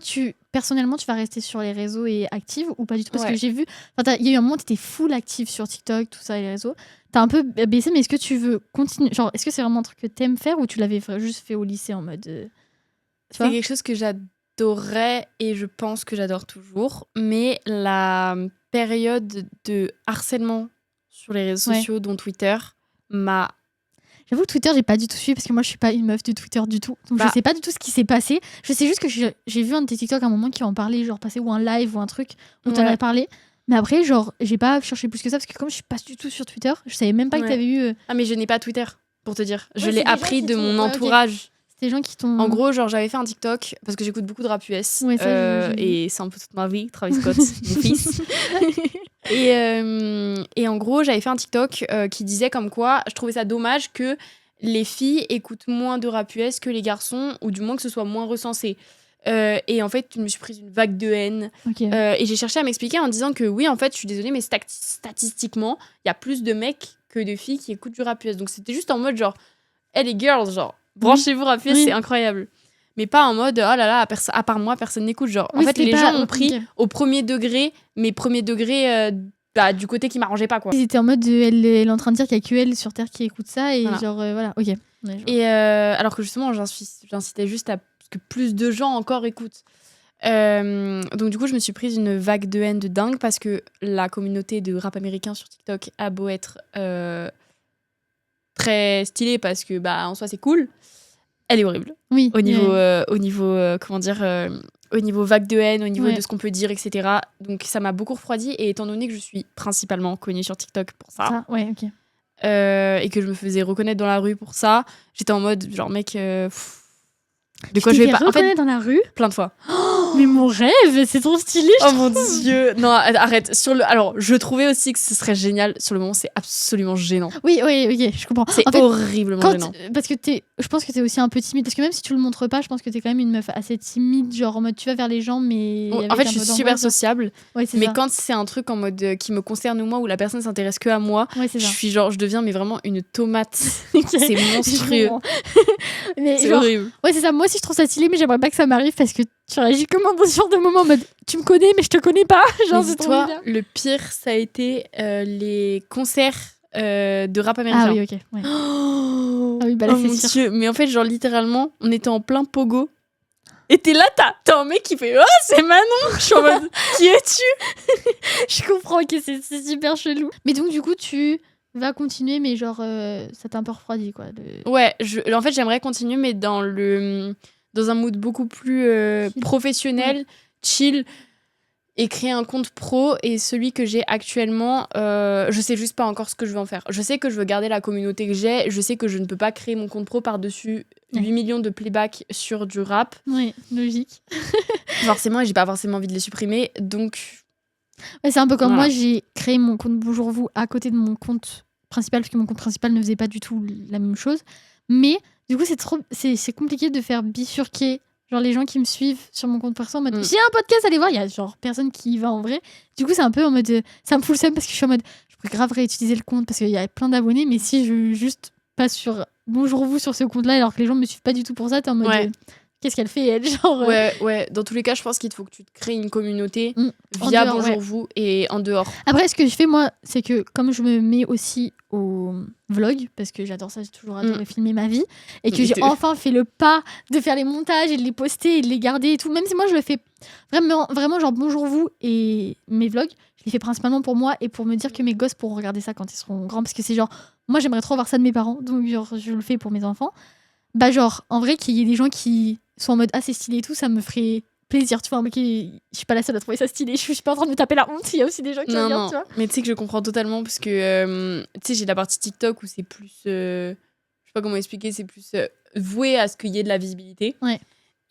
personnellement, tu vas rester sur les réseaux et active ou pas du tout? Parce que Ouais. j'ai vu. Enfin, il y a eu un moment où tu étais full active sur TikTok, tout ça, et les réseaux. T'as un peu baissé, mais est-ce que tu veux continuer? Genre, est-ce que c'est vraiment un truc que t'aimes faire ou tu l'avais juste fait au lycée en mode. Tu C'est vois? quelque chose que j'adorais et je pense que j'adore toujours. Mais la période de harcèlement sur les réseaux Ouais. sociaux, dont Twitter, m'a. J'avoue, Twitter, j'ai pas du tout suivi parce que moi, je suis pas une meuf de Twitter du tout. Donc, je Bah, sais pas du tout ce qui s'est passé. Je sais juste que j'ai vu un de tes TikTok à un moment qui en parlait, genre passé ou un live ou un truc où t'en ouais, avais parlé. Mais après, genre, j'ai pas cherché plus que ça parce que comme je suis pas du tout sur Twitter, je savais même pas que ouais. t'avais eu. Ah, mais je n'ai pas Twitter, pour te dire. Je Ouais, l'ai c'est des gens appris qui de mon t'ont. Ouais, ok. entourage. C'est des gens qui t'ont. En gros, genre, j'avais fait un TikTok parce que j'écoute beaucoup de rap US. Ouais, ça, j'ai vu. Et c'est un peu toute ma vie, Travis Scott, mon fils. Et en gros, j'avais fait un TikTok qui disait comme quoi je trouvais ça dommage que les filles écoutent moins de rap US que les garçons, ou du moins que ce soit moins recensé. Et en fait, je me suis prise une vague de haine. Ok. Et j'ai cherché à m'expliquer en disant que oui, en fait, je suis désolée, mais statistiquement, il y a plus de mecs que de filles qui écoutent du rap US. Donc c'était juste en mode genre, hey les girls, genre, branchez-vous rap US, Oui. c'est incroyable. Mais pas en mode, oh là là, à part moi, personne n'écoute. Genre, en Oui, fait, c'était les pas- gens ont pris ok. au premier degré, mais premier degré du côté qui m'arrangeait pas, quoi. Ils étaient en mode elle est en train de dire qu'il y a que elle sur Terre qui écoute ça et Voilà. genre voilà. Ok. Ouais, je vois. Et alors que justement, j'incitais juste à ce que plus de gens encore écoutent. Donc du coup, je me suis prise une vague de haine de dingue parce que la communauté de rap américain sur TikTok a beau être très stylée parce que bah en soi c'est cool, elle est horrible Oui. au niveau ouais. comment dire au niveau vague de haine, au niveau Ouais. de ce qu'on peut dire, etc. Donc ça m'a beaucoup refroidi, et étant donné que je suis principalement connue sur TikTok pour ça, Ouais, ok. et que je me faisais reconnaître dans la rue pour ça, j'étais en mode genre mec de Tu quoi t'es je vais fait pas en fait reconnaître dans la rue? plein de fois. Mais mon rêve, c'est trop stylé, je Oh trouve. mon dieu, non, arrête. Alors, je trouvais aussi que ce serait génial. Sur le moment, c'est absolument gênant. Oui, ok, je comprends. C'est En fait, horriblement gênant. parce que je pense que t'es aussi un peu timide. Parce que même si tu le montres pas, je pense que t'es quand même une meuf assez timide, genre en mode tu vas vers les gens, mais. En avec fait, un je suis peu super d'angoisse, genre. sociable, Ouais, c'est mais ça. quand c'est un truc en mode qui me concerne moi, où la personne s'intéresse que à moi, Ouais, c'est je ça. suis genre, je deviens mais vraiment une tomate. Ok. C'est monstrueux. Je comprends. Mais C'est genre, horrible. ouais, c'est ça. Moi aussi, je trouve ça stylé, mais j'aimerais pas que ça m'arrive parce que tu réagis comment dans ce genre de moment en mode tu me connais, mais je te connais pas. Genre, Mais c'est trop dis-toi, bizarre. le pire, ça a été les concerts de rap américain. Ah oui, ok. Ouais. Oh, Ah oui, bah là, c'est mon sûr. dieu. Mais en fait, genre littéralement, on était en plein pogo. Et t'es là, t'as un mec qui fait oh, c'est Manon. Je suis en mode qui es-tu? Je comprends que c'est super chelou. Mais donc, du coup, tu vas continuer, mais genre, ça t'a un peu refroidi, quoi. Ouais, en fait, j'aimerais continuer, mais dans un mood beaucoup plus Chill. professionnel, chill, et créer un compte pro. Et celui que j'ai actuellement, je sais juste pas encore ce que je veux en faire. Je sais que je veux garder la communauté que j'ai. Je sais que je ne peux pas créer mon compte pro par-dessus 8 millions de playback sur du rap. Ouais, logique. Forcément, et j'ai pas forcément envie de les supprimer. Donc, Ouais, c'est un peu comme Voilà. moi, j'ai créé mon compte Bonjour Vous à côté de mon compte principal, parce que mon compte principal ne faisait pas du tout la même chose. Mais du coup, c'est compliqué de faire bifurquer genre les gens qui me suivent sur mon compte perso en mode j'ai un podcast, allez voir, il y a genre personne qui y va en vrai. Du coup, c'est un peu en mode ça me fout le seum parce que je suis en mode je pourrais grave réutiliser le compte parce qu'il y a plein d'abonnés, mais si je juste passe sur Bonjour Vous sur ce compte-là alors que les gens me suivent pas du tout pour ça, t'es en mode Ouais. qu'est-ce qu'elle fait elle, genre ouais. Dans tous les cas, je pense qu'il faut que tu te crées une communauté En via dehors, Bonjour ouais. Vous et en dehors. Après, ce que je fais, moi, c'est que comme je me mets aussi au vlog, parce que j'adore ça, j'ai toujours adoré filmer ma vie, et que j'ai enfin fait le pas de faire les montages et de les poster et de les garder et tout, même si moi, je le fais vraiment genre Bonjour Vous et mes vlogs, je les fais principalement pour moi et pour me dire que mes gosses pourront regarder ça quand ils seront grands, parce que c'est genre, moi, j'aimerais trop voir ça de mes parents, donc genre, je le fais pour mes enfants. Bah genre, en vrai, qu'il y ait des gens qui sont en mode c'est stylé et tout, ça me ferait plaisir, tu vois, mais je suis pas la seule à trouver ça stylé, je suis pas en train de me taper la honte, il y a aussi des gens qui regardent, tu vois. Mais tu sais que je comprends totalement, parce que tu sais, j'ai la partie TikTok où c'est plus je sais pas comment expliquer, c'est plus voué à ce qu'il y ait de la visibilité. Ouais.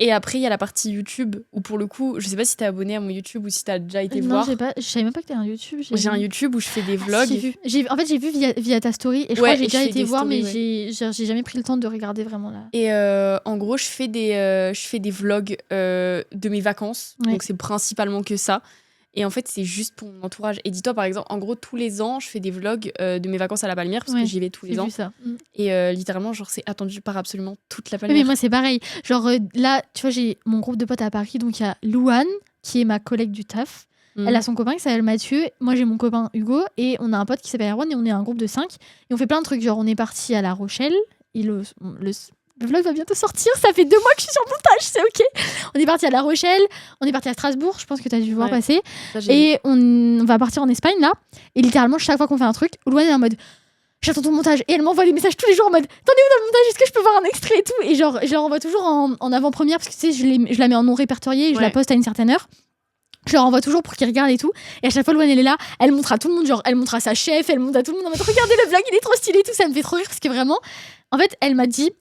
Et après, il y a la partie YouTube où pour le coup, je sais pas si t'es abonné à mon YouTube ou si t'as déjà été Non, voir. je savais même pas que t'avais un YouTube. J'ai un YouTube où je fais des Ah, vlogs. si, j'ai vu. En fait, j'ai vu via ta story et je Ouais, crois que j'ai et je déjà fais été des voir, stories, mais j'ai jamais pris le temps de regarder vraiment là. Et en gros, je fais des vlogs de mes vacances. Ouais. Donc, c'est principalement que ça. Et en fait, c'est juste pour mon entourage. Et dis-toi, par exemple, en gros, tous les ans, je fais des vlogs de mes vacances à la Palmière parce Ouais, que j'y vais tous les J'ai ans. vu ça. Et littéralement, genre, c'est attendu par absolument toute la Oui, mais Palmière. moi, c'est pareil. Genre, là, tu vois, j'ai mon groupe de potes à Paris. Donc, il y a Louane, qui est ma collègue du taf. Elle a son copain qui s'appelle Mathieu. Moi, j'ai mon copain Hugo. Et on a un pote qui s'appelle Erwan. Et on est un groupe de 5. Et on fait plein de trucs. Genre, on est parti à La Rochelle. Et le vlog va bientôt sortir. Ça fait 2 mois que je suis sur le montage. C'est OK. On est parti à La Rochelle. On est parti à Strasbourg. Je pense que tu as dû voir passer. Ça, j'ai vu. Et on va partir en Espagne, là. Et littéralement, chaque fois qu'on fait un truc, Louane est en mode... J'attends ton montage. Et elle m'envoie des messages tous les jours en mode t'en es où dans le montage, est-ce que je peux voir un extrait et tout. Et genre, je leur envoie toujours en avant-première parce que tu sais, je la mets en non répertorié et je la poste à une certaine heure. Je leur envoie toujours pour qu'ils regardent et tout. Et à chaque fois, Louane, elle est là, elle montre à tout le monde, genre, elle montre à sa chef, elle montre à tout le monde en mode regardez le vlog, il est trop stylé et tout. Ça me fait trop rire parce que vraiment, en fait, elle m'a dit,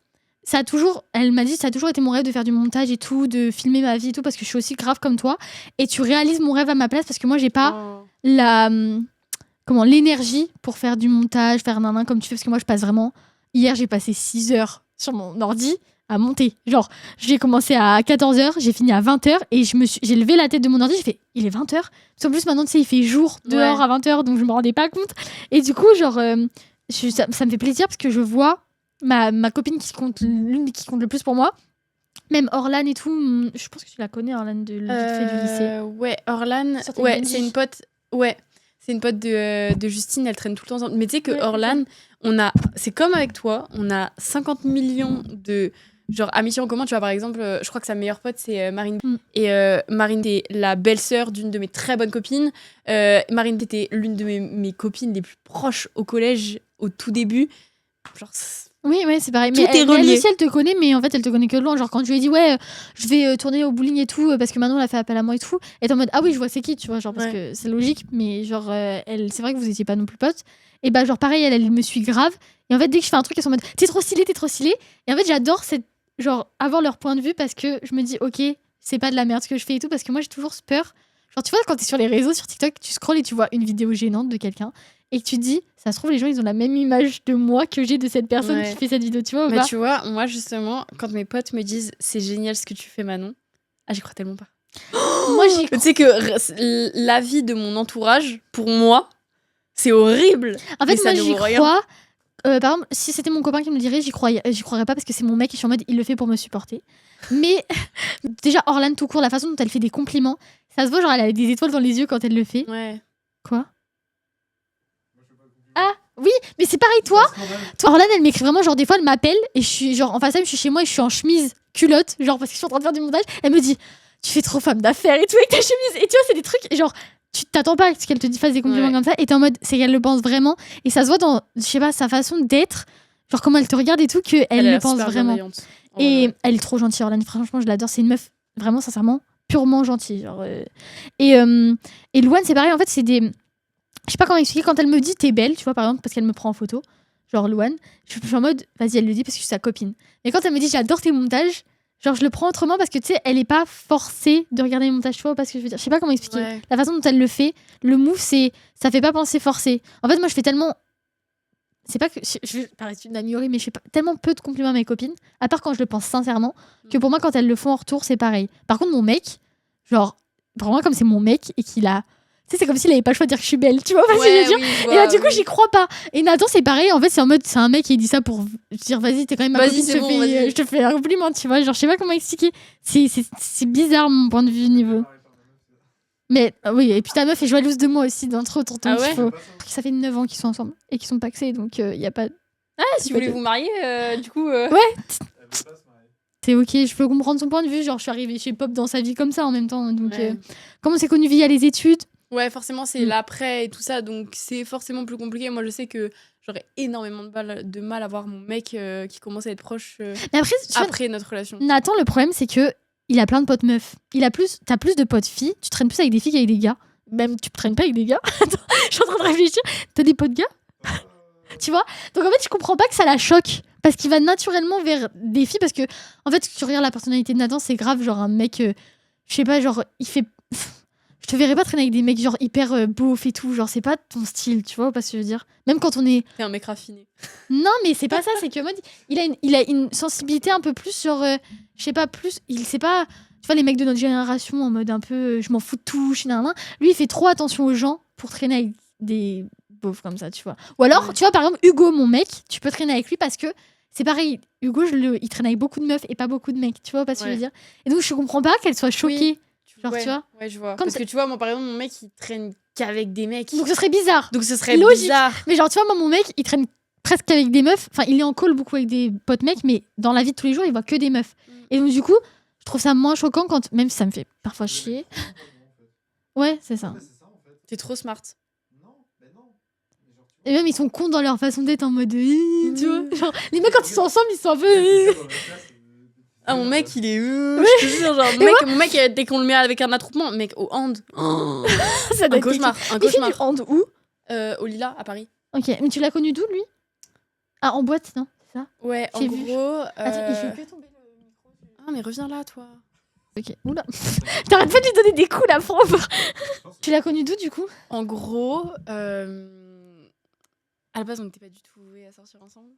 ça a toujours été mon rêve de faire du montage et tout, de filmer ma vie et tout, parce que je suis aussi grave comme toi. Et tu réalises mon rêve à ma place parce que moi, j'ai pas l'énergie pour faire du montage, faire nanan comme tu fais, parce que moi je passe vraiment. Hier j'ai passé 6 heures sur mon ordi à monter. Genre, j'ai commencé à 14h, j'ai fini à 20h et j'ai levé la tête de mon ordi, j'ai fait il est 20h. Parce qu'en plus maintenant tu sais, il fait jour dehors à 20h, donc je me rendais pas compte. Et du coup, genre, ça me fait plaisir parce que je vois ma copine l'une qui compte le plus pour moi. Même Orlan et tout, je pense que tu la connais, Orlan vite fait du lycée. Ouais, Orlan, c'est une pote. Ouais. C'est une pote de Justine, elle traîne tout le temps ensemble. Mais tu sais que Orlan, c'est comme avec toi, on a 50 millions de genre amitié en commun. Tu vois, par exemple, je crois que sa meilleure pote, c'est Marine. Et Marine est la belle-sœur d'une de mes très bonnes copines. Marine était l'une de mes copines les plus proches au collège, au tout début. Genre, oui, c'est pareil. Tout Mais est elle relié. aussi, elle te connaît, mais en fait, elle te connaît que de loin. Genre, quand je lui ai dit, je vais tourner au bowling et tout, parce que Manon, elle a fait appel à moi et tout, elle est en mode, ah oui, je vois c'est qui, tu vois, genre, parce que c'est logique, mais genre, c'est vrai que vous étiez pas non plus potes. Et bah, genre, pareil, elle me suit grave. Et en fait, dès que je fais un truc, elles sont en mode, t'es trop stylé. Et en fait, j'adore avoir leur point de vue parce que je me dis, ok, c'est pas de la merde ce que je fais et tout, parce que moi, j'ai toujours peur. Genre, tu vois, quand t'es sur les réseaux, sur TikTok, tu scrolles et tu vois une vidéo gênante de quelqu'un. Et que tu te dis, ça se trouve, les gens, ils ont la même image de moi que j'ai de cette personne qui fait cette vidéo, tu vois. Mais tu vois, moi, justement, quand mes potes me disent, c'est génial ce que tu fais, Manon, j'y crois tellement pas. Moi, j'y crois. Tu sais que l'avis de mon entourage, pour moi, c'est horrible. En fait, moi, j'y crois. Par exemple, si c'était mon copain qui me le dirait, j'y croirais pas parce que c'est mon mec et je suis en mode, il le fait pour me supporter. Mais déjà, Orlan, tout court, la façon dont elle fait des compliments, ça se voit, genre, elle a des étoiles dans les yeux quand elle le fait. Ouais. Quoi ? Ah oui, mais c'est pareil, toi, Orlan, elle m'écrit vraiment, genre des fois elle m'appelle et je suis genre en face d'elle, je suis chez moi et je suis en chemise culotte, genre parce que je suis en train de faire du montage, elle me dit tu fais trop femme d'affaires et tout avec ta chemise, et tu vois c'est des trucs genre tu t'attends pas à ce qu'elle te fasse des compliments comme ça et t'es en mode c'est qu'elle le pense vraiment et ça se voit dans je sais pas sa façon d'être, genre comment elle te regarde et tout, que elle le pense vraiment. Et elle est trop gentille, Orlan, franchement je l'adore, c'est une meuf vraiment sincèrement purement gentille, genre et Louane c'est pareil, en fait c'est des... Je sais pas comment expliquer, quand elle me dit t'es belle, tu vois, par exemple, parce qu'elle me prend en photo, genre Louane, je suis en mode vas-y, elle le dit parce que je suis sa copine. Mais quand elle me dit j'adore tes montages, genre je le prends autrement parce que tu sais, elle est pas forcée de regarder mes montages, tu vois, parce que je veux dire, je sais pas comment expliquer. La façon dont elle le fait, le move, ça fait pas penser forcé. En fait, moi je fais tellement. C'est pas que. Je vais paraître une amie, mais je fais tellement peu de compliments à mes copines, à part quand je le pense sincèrement, que pour moi, quand elles le font en retour, c'est pareil. Par contre, mon mec, genre, vraiment comme c'est mon mec et qu'il a. Tu sais, c'est comme s'il avait pas le choix de dire que je suis belle, tu vois, parce que je veux dire. Et là, du coup, j'y crois pas. Et Nathan, c'est pareil, en fait, c'est en mode, c'est un mec qui dit ça pour dire, vas-y, t'es quand même ma copine, je te fais un compliment, tu vois. Genre, je sais pas comment expliquer. C'est bizarre, mon point de vue, niveau. Mais oui, et puis ta meuf est jalouse de moi aussi, d'entre autres. Donc ça fait 9 ans qu'ils sont ensemble et qu'ils sont paxés, donc il y a pas. Ah, si vous voulez vous marier, du coup. Ouais. C'est ok, je peux comprendre son point de vue. Genre, je suis arrivée chez Pop dans sa vie comme ça en même temps. Donc, comment c'est connu via les études? Ouais, forcément, c'est l'après et tout ça, donc c'est forcément plus compliqué. Moi, je sais que j'aurais énormément de mal à voir mon mec qui commence à être proche mais après notre relation. Nathan, le problème, c'est que il a plein de potes meufs. T'as plus de potes filles. Tu traînes plus avec des filles qu'avec des gars. Même, tu traînes pas avec des gars. Attends, je suis en train de réfléchir. T'as des potes gars? Tu vois? Donc, en fait, je comprends pas que ça la choque. Parce qu'il va naturellement vers des filles. Parce que, en fait, si tu regardes la personnalité de Nathan, c'est grave, genre un mec, je sais pas, genre, il fait. Je te verrais pas traîner avec des mecs, genre, hyper beaufs et tout. Genre, c'est pas ton style, tu vois, pas ce que je veux dire. Même quand on est. T'es un mec raffiné. Non, mais c'est pas ça, c'est que mode, il a une sensibilité un peu plus sur. Je sais pas, plus. Il sait pas. Tu vois, les mecs de notre génération, en mode un peu. Je m'en fous de tout, nan. Lui, il fait trop attention aux gens pour traîner avec des beaufs comme ça, tu vois. Ou alors, tu vois, par exemple, Hugo, mon mec, tu peux traîner avec lui parce que c'est pareil. Hugo, il traîne avec beaucoup de meufs et pas beaucoup de mecs, tu vois, pas ce que je veux dire. Et donc, je comprends pas qu'elle soit choquée. Genre, ouais, tu vois. Ouais, je vois. Parce que tu vois, moi, par exemple, mon mec, il traîne qu'avec des mecs. Donc, ce serait bizarre. Donc, ce serait logique. Bizarre. Mais genre, tu vois, moi, mon mec, il traîne presque avec des meufs. Enfin, il est en call beaucoup avec des potes mecs, mais dans la vie de tous les jours, il voit que des meufs. Et donc, du coup, je trouve ça moins choquant quand. Même si ça me fait parfois chier. Ouais, c'est ça. T'es trop smart. Et même, ils sont cons dans leur façon d'être en mode. Tu vois. Genre, les mecs, quand ils sont ensemble, ils sont un peu. Ah, mon mec, il est. Je te jure, genre, mon mec, dès qu'on le met avec un attroupement, mec, au hand. Ça doit un cauchemar. Un Il fait cauchemar. du hand où Au Lila, à Paris. Ok, mais tu l'as connu d'où, lui? Ah, en boîte, non? C'est ça? Ouais, en J'ai vu. gros. Attends, il fait que tomber le micro. Ah, mais reviens là, toi. Ok, oula. T'arrêtes pas de lui donner des coups, la pauvre. Tu l'as connu d'où, du coup? En gros, à la base, on n'était pas du tout voués à sortir ensemble.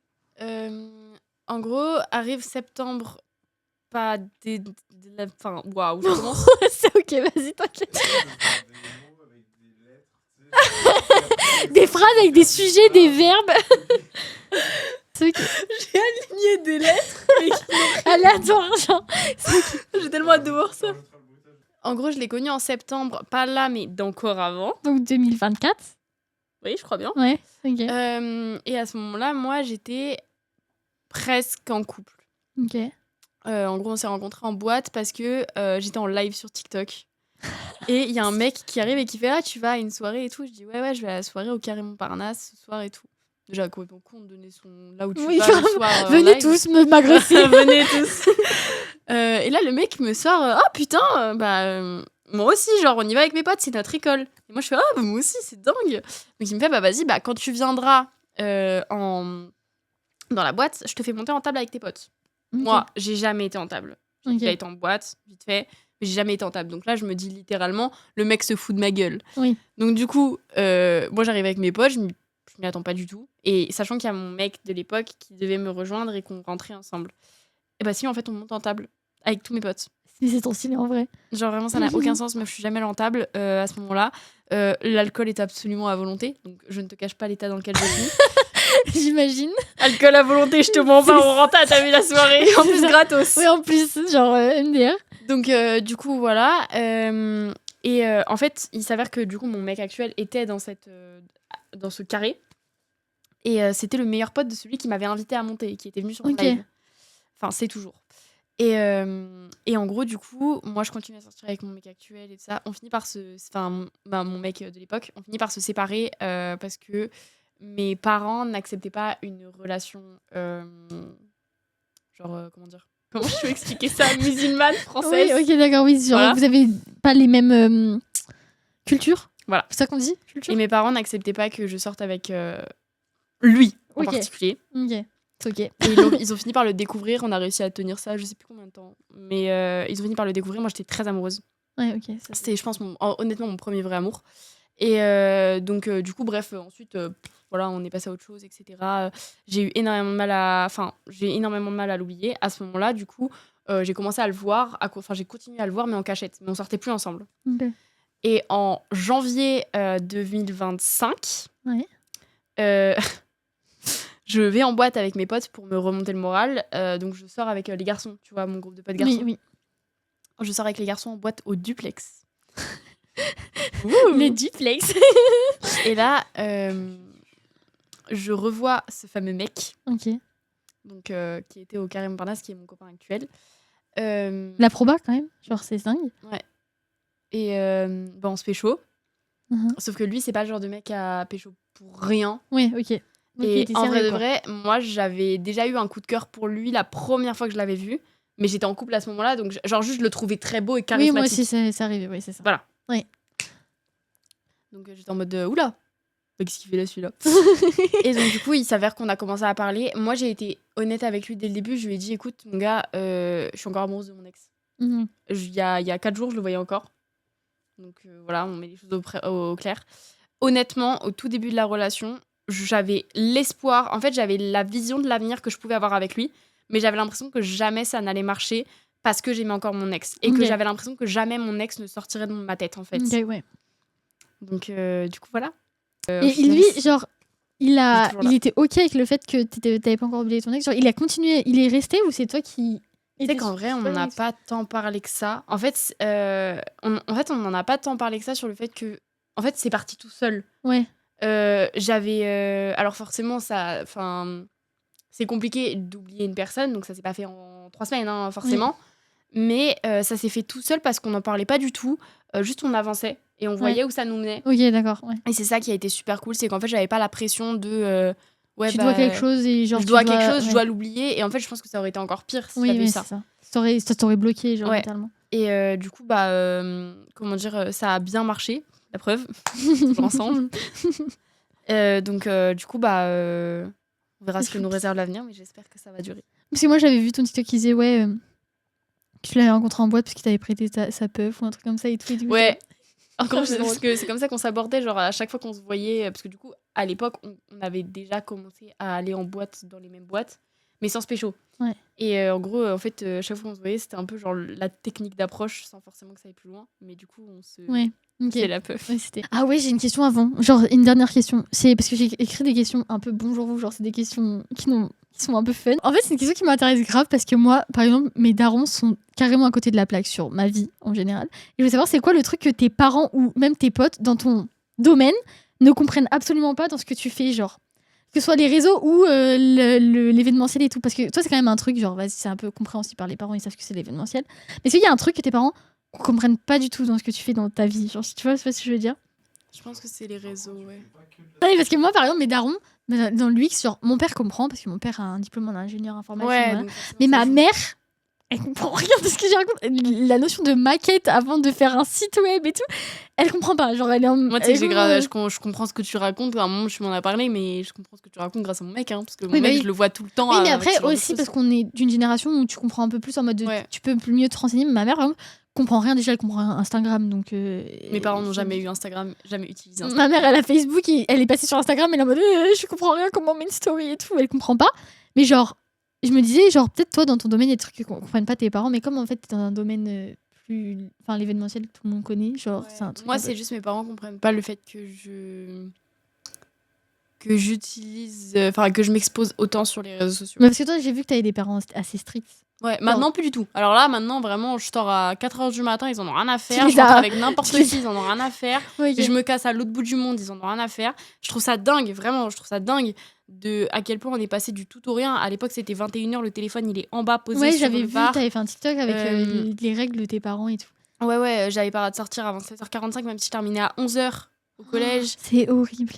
En gros, arrive septembre, pas des. Enfin, waouh, je commence. C'est ok, vas-y, t'inquiète. Des phrases avec des sujets, des verbes. C'est ok. J'ai aligné des lettres. Aléatoire, genre. J'ai tellement hâte de voir ça. En gros, je l'ai connu en septembre, pas là, mais d'encore avant. Donc 2024. Oui, je crois bien. Ouais, ok. Et à ce moment-là, moi, j'étais presque en couple. Ok. En gros, on s'est rencontrés en boîte parce que j'étais en live sur TikTok. Et il y a un mec qui arrive et qui fait « Ah, tu vas à une soirée et tout ?» Je dis « Ouais, je vais à la soirée au Carré Montparnasse ce soir et tout. » Déjà, complètement con de donner son... là où tu vas le soir. Venez tous m'agresser. Venez tous. Et là, le mec me sort « Ah, putain, moi aussi, genre, on y va avec mes potes, c'est notre école. » Et moi, je fais « Ah, bah, moi aussi, c'est dingue. » Donc, il me fait « Bah, vas-y, quand tu viendras dans la boîte, je te fais monter en table avec tes potes. » Okay. Moi, j'ai jamais été en table. J'ai Okay. déjà été en boîte, vite fait, mais j'ai jamais été en table. Donc là, je me dis littéralement, le mec se fout de ma gueule. Oui. Donc du coup, moi, j'arrive avec mes potes, je m'y attends pas du tout. Et sachant qu'il y a mon mec de l'époque qui devait me rejoindre et qu'on rentrait ensemble. Et bah si, en fait, on monte en table avec tous mes potes. Mais c'est ton style en vrai. Genre vraiment, ça n'a aucun sens. Moi, je suis jamais allée en table à ce moment-là. L'alcool est absolument à volonté. Donc je ne te cache pas l'état dans lequel je suis. J'imagine. Alcool à volonté, je te mens pas, on rentre, t'as vu la soirée. En plus, gratos. Oui, en plus, genre MDR. Donc, du coup, voilà. En fait, il s'avère que du coup, mon mec actuel était dans ce carré. Et c'était le meilleur pote de celui qui m'avait invité à monter, qui était venu sur mon live. Enfin, c'est toujours. Et en gros, du coup, moi, je continue à sortir avec mon mec actuel et tout ça. On finit par mon mec de l'époque, on finit par se séparer parce que mes parents n'acceptaient pas une relation comment dire, comment je peux expliquer ça, musulmane, française. Oui, ok, d'accord, oui. Genre, voilà. Vous avez pas les mêmes cultures. Voilà. C'est ça qu'on dit, culture. Et mes parents n'acceptaient pas que je sorte avec lui en particulier. Ok. C'est ok. Et ils ont fini par le découvrir. On a réussi à tenir ça, je sais plus combien de temps. Mais ils ont fini par le découvrir. Moi, j'étais très amoureuse. Ouais, ok. C'était, je pense, honnêtement, mon premier vrai amour. Et donc, du coup, bref, ensuite, voilà, on est passé à autre chose, etc. J'ai eu énormément de mal à l'oublier. À ce moment-là, du coup, j'ai commencé à le voir. J'ai continué à le voir, mais en cachette. Mais on sortait plus ensemble. Okay. Et en janvier 2025, je vais en boîte avec mes potes pour me remonter le moral. Donc, je sors avec les garçons, tu vois, mon groupe de potes garçons. Oui. Je sors avec les garçons en boîte au duplex. Les duplex. Et là, je revois ce fameux mec. Ok. Donc, qui était au Carré Montparnasse, qui est mon copain actuel. La proba, quand même. Genre, c'est dingue. Ouais. Et on se pécho. Sauf que lui, c'est pas le genre de mec à pécho pour rien. Oui, ok. Et en vrai de vrai, moi, j'avais déjà eu un coup de cœur pour lui la première fois que je l'avais vu. Mais j'étais en couple à ce moment-là, donc genre juste je le trouvais très beau et charismatique. Oui, moi aussi, c'est arrivé, oui, c'est ça. Voilà. Oui. Donc j'étais en mode oula. Qu'est-ce qu'il fait là, celui-là? Et donc, du coup, il s'avère qu'on a commencé à parler. Moi, j'ai été honnête avec lui dès le début. Je lui ai dit, écoute, mon gars, je suis encore amoureuse de mon ex. Mhm. Il y a 4 jours, je le voyais encore. Donc, voilà, on met les choses au clair. Honnêtement, au tout début de la relation, j'avais l'espoir. En fait, j'avais la vision de l'avenir que je pouvais avoir avec lui. Mais j'avais l'impression que jamais ça n'allait marcher parce que j'aimais encore mon ex. Et que Ok. j'avais l'impression que jamais mon ex ne sortirait de ma tête, en fait. Ok, ouais. Donc, du coup, voilà. Au Et final, lui, genre, il est toujours là. il était ok avec le fait que t'avais pas encore oublié ton ex. Genre, il a continué, il est resté ou c'est toi qui. Tu sais qu'en vrai, on n'en a pas tant parlé que ça. En fait, on n'en a pas tant parlé que ça sur le fait que. En fait, c'est parti tout seul. Ouais. Alors, forcément, ça. Enfin. C'est compliqué d'oublier une personne, donc ça s'est pas fait en 3 semaines, hein, forcément. Mais ça s'est fait tout seul parce qu'on n'en parlait pas du tout. Juste, on avançait et on voyait où ça nous menait. Ok, d'accord. Ouais. Et c'est ça qui a été super cool, c'est qu'en fait, j'avais pas la pression de. Tu dois quelque chose et genre. Je dois quelque chose, je dois l'oublier. Et en fait, je pense que ça aurait été encore pire si j'avais eu ça. C'est ça. Ça t'aurait bloqué, genre, totalement. Et du coup, comment dire, ça a bien marché, la preuve, toujours ensemble. Donc, du coup, on verra ce que nous réserve l'avenir, mais j'espère que ça va durer. Parce que moi, j'avais vu ton TikTok qui disait, que tu l'avais rencontré en boîte parce qu'il t'avait prêté sa puff ou un truc comme ça et tout. Ouais. Encore, parce que c'est comme ça qu'on s'abordait, genre à chaque fois qu'on se voyait, parce que du coup, à l'époque, on avait déjà commencé à aller en boîte dans les mêmes boîtes, mais sans se pécho. Ouais. Et en gros, en fait, chaque fois qu'on se voyait, c'était un peu genre la technique d'approche, sans forcément que ça aille plus loin, mais du coup, on se... Ouais. Ok. C'est la puff. Ouais, ah ouais, j'ai une question avant. Genre, une dernière question. C'est parce que j'ai écrit des questions un peu bonjour vous. Genre, c'est des questions qui sont un peu fun. En fait, c'est une question qui m'intéresse grave parce que moi, par exemple, mes darons sont carrément à côté de la plaque sur ma vie en général. Et je veux savoir, c'est quoi le truc que tes parents ou même tes potes dans ton domaine ne comprennent absolument pas dans ce que tu fais, genre. Que ce soit les réseaux ou l'événementiel et tout. Parce que toi, c'est quand même un truc, genre, vas-y, c'est un peu compréhensible par les parents, ils savent que c'est l'événementiel. Mais est-ce qu'il y a un truc que tes parents comprennent pas du tout dans ce que tu fais dans ta vie, genre, si tu vois, c'est pas ce que je veux dire. Je pense que c'est les réseaux, ouais. Oui, parce que moi, par exemple, mes darons, dans l'UX, genre, mon père comprend, parce que mon père a un diplôme en ingénieur informatique. Ouais, voilà. Mais ma mère, elle comprend rien de ce que je raconte. La notion de maquette avant de faire un site web et tout, elle comprend pas. Genre, elle est en... Moi, tu sais, je comprends ce que tu racontes. À un moment, je m'en ai parlé, mais je comprends ce que tu racontes grâce à mon mec, hein, parce que mon mec, je le vois tout le temps. Oui, mais après, aussi, parce qu'on est d'une génération où tu comprends un peu plus en mode tu peux mieux te renseigner. Mais ma mère, par exemple, comprend rien. Déjà, elle comprend Instagram, donc... Mes parents n'ont jamais eu Instagram, jamais utilisé Instagram. Ma mère, elle a Facebook, et elle est passée sur Instagram, elle est en mode je comprends rien, comment on met une story et tout, elle comprend pas. Mais genre, je me disais, genre, peut-être toi, dans ton domaine, il y a des trucs que comprennent pas tes parents, mais comme en fait, t'es dans un domaine plus... Enfin, l'événementiel, tout le monde connaît, genre, c'est un truc... Moi, c'est juste mes parents comprennent pas le fait que j'utilise... Enfin, que je m'expose autant sur les réseaux sociaux. Mais parce que toi, j'ai vu que t'avais des parents assez stricts. Ouais, maintenant plus du tout. Alors là, maintenant, vraiment, je sors à 4h du matin, ils en ont rien à faire. Je rentre avec n'importe qui, ils en ont rien à faire. Okay. Je me casse à l'autre bout du monde, ils en ont rien à faire. Je trouve ça dingue, vraiment, je trouve ça dingue de à quel point on est passé du tout au rien. À l'époque, c'était 21h, le téléphone, il est en bas, posé sur le bar. Ouais, j'avais vu, t'avais fait un TikTok avec les règles de tes parents et tout. Ouais, j'avais pas le droit de sortir avant 7h45, même si je terminais à 11h au collège. C'est horrible.